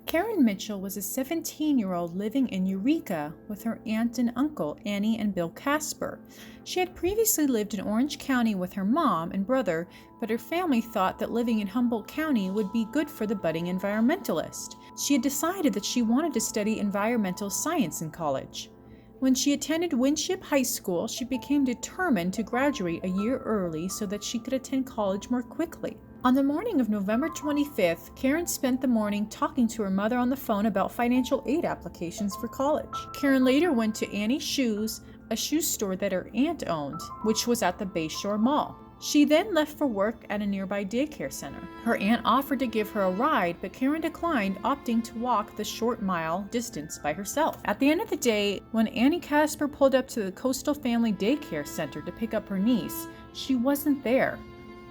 Karen Mitchell was a 17-year-old living in Eureka with her aunt and uncle, Annie and Bill Casper. She had previously lived in Orange County with her mom and brother, but her family thought that living in Humboldt County would be good for the budding environmentalist. She had decided that she wanted to study environmental science in college. When she attended Winship High School, she became determined to graduate a year early so that she could attend college more quickly. On the morning of November 25th, Karen spent the morning talking to her mother on the phone about financial aid applications for college. Karen later went to Annie's Shoes, a shoe store that her aunt owned, which was at the Bayshore Mall. She then left for work at a nearby daycare center. Her aunt offered to give her a ride, but Karen declined, opting to walk the short mile distance by herself. At the end of the day, when Annie Casper pulled up to the Coastal Family Daycare Center to pick up her niece, she wasn't there.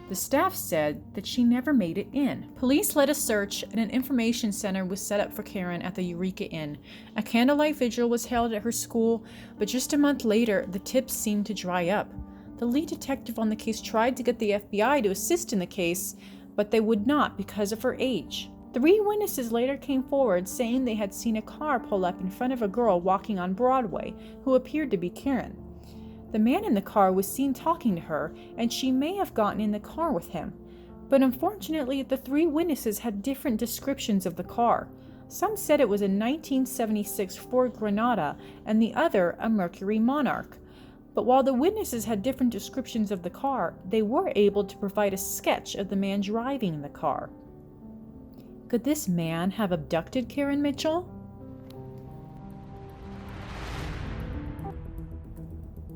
The staff said that she never made it in. Police led a search and an information center was set up for Karen at the Eureka Inn. A candlelight vigil was held at her school, but just a month later, the tips seemed to dry up. The lead detective on the case tried to get the FBI to assist in the case, but they would not because of her age. 3 witnesses later came forward saying they had seen a car pull up in front of a girl walking on Broadway who appeared to be Karen. The man in the car was seen talking to her, and she may have gotten in the car with him. But unfortunately, the 3 witnesses had different descriptions of the car. Some said it was a 1976 Ford Granada, and the other a Mercury Monarch. But while the witnesses had different descriptions of the car, they were able to provide a sketch of the man driving the car. Could this man have abducted Karen Mitchell?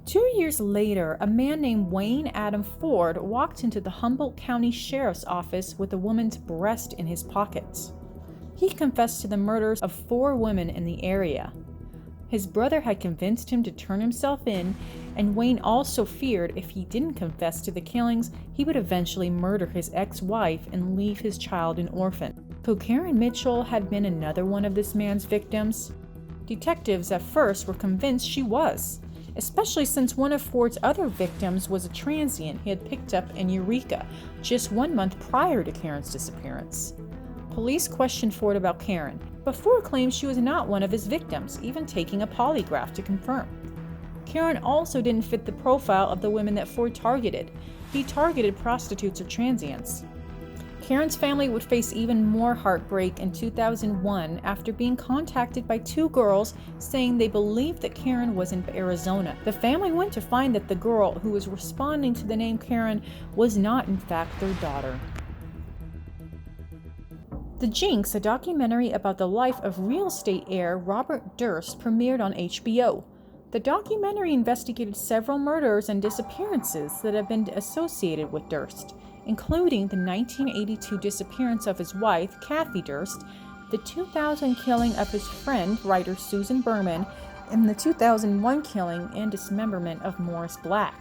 2 years later, a man named Wayne Adam Ford walked into the Humboldt County Sheriff's Office with a woman's breast in his pockets. He confessed to the murders of 4 women in the area. His brother had convinced him to turn himself in, and Wayne also feared if he didn't confess to the killings, he would eventually murder his ex-wife and leave his child an orphan. Could Karen Mitchell had been another one of this man's victims? Detectives at first were convinced she was, especially since one of Ford's other victims was a transient he had picked up in Eureka just 1 month prior to Karen's disappearance. Police questioned Ford about Karen, but Ford claimed she was not one of his victims, even taking a polygraph to confirm. Karen also didn't fit the profile of the women that Ford targeted. He targeted prostitutes or transients. Karen's family would face even more heartbreak in 2001 after being contacted by 2 girls saying they believed that Karen was in Arizona. The family went to find that the girl who was responding to the name Karen was not in fact their daughter. The Jinx, a documentary about the life of real estate heir Robert Durst, premiered on HBO. The documentary investigated several murders and disappearances that have been associated with Durst, including the 1982 disappearance of his wife, Kathy Durst, the 2000 killing of his friend, writer Susan Berman, and the 2001 killing and dismemberment of Morris Black.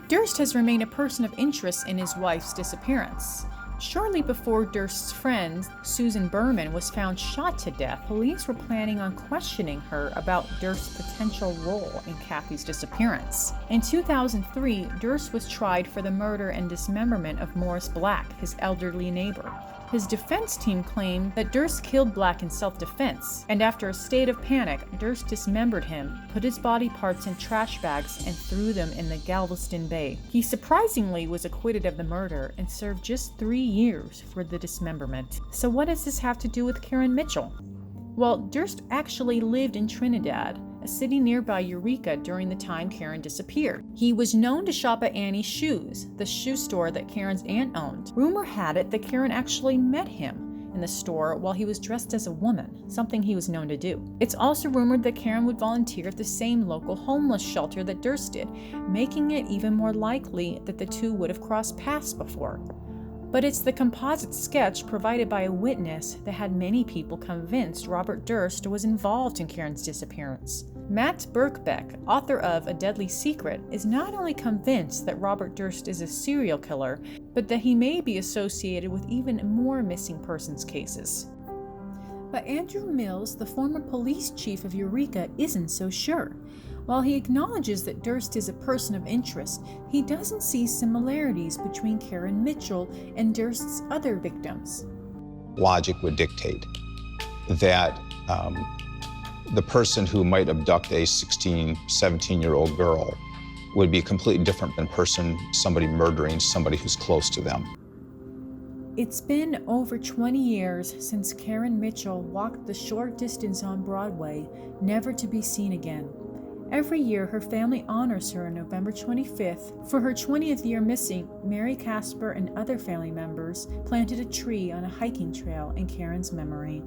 Durst has remained a person of interest in his wife's disappearance. Shortly before Durst's friend, Susan Berman, was found shot to death, police were planning on questioning her about Durst's potential role in Kathy's disappearance. In 2003, Durst was tried for the murder and dismemberment of Morris Black, his elderly neighbor. His defense team claimed that Durst killed Black in self-defense, and after a state of panic, Durst dismembered him, put his body parts in trash bags, and threw them in the Galveston Bay. He surprisingly was acquitted of the murder and served just 3 years for the dismemberment. So what does this have to do with Karen Mitchell? Well, Durst actually lived in Trinidad, a city nearby Eureka, during the time Karen disappeared. He was known to shop at Annie's Shoes, the shoe store that Karen's aunt owned. Rumor had it that Karen actually met him in the store while he was dressed as a woman, something he was known to do. It's also rumored that Karen would volunteer at the same local homeless shelter that Durst did, making it even more likely that the two would have crossed paths before. But it's the composite sketch provided by a witness that had many people convinced Robert Durst was involved in Karen's disappearance. Matt Birkbeck, author of A Deadly Secret, is not only convinced that Robert Durst is a serial killer, but that he may be associated with even more missing persons cases. But Andrew Mills, the former police chief of Eureka, isn't so sure. While he acknowledges that Durst is a person of interest, he doesn't see similarities between Karen Mitchell and Durst's other victims. Logic would dictate that the person who might abduct a 16, 17-year-old girl would be completely different than somebody murdering somebody who's close to them. It's been over 20 years since Karen Mitchell walked the short distance on Broadway, never to be seen again. Every year, her family honors her on November 25th. For her 20th year missing, Mary Casper and other family members planted a tree on a hiking trail in Karen's memory.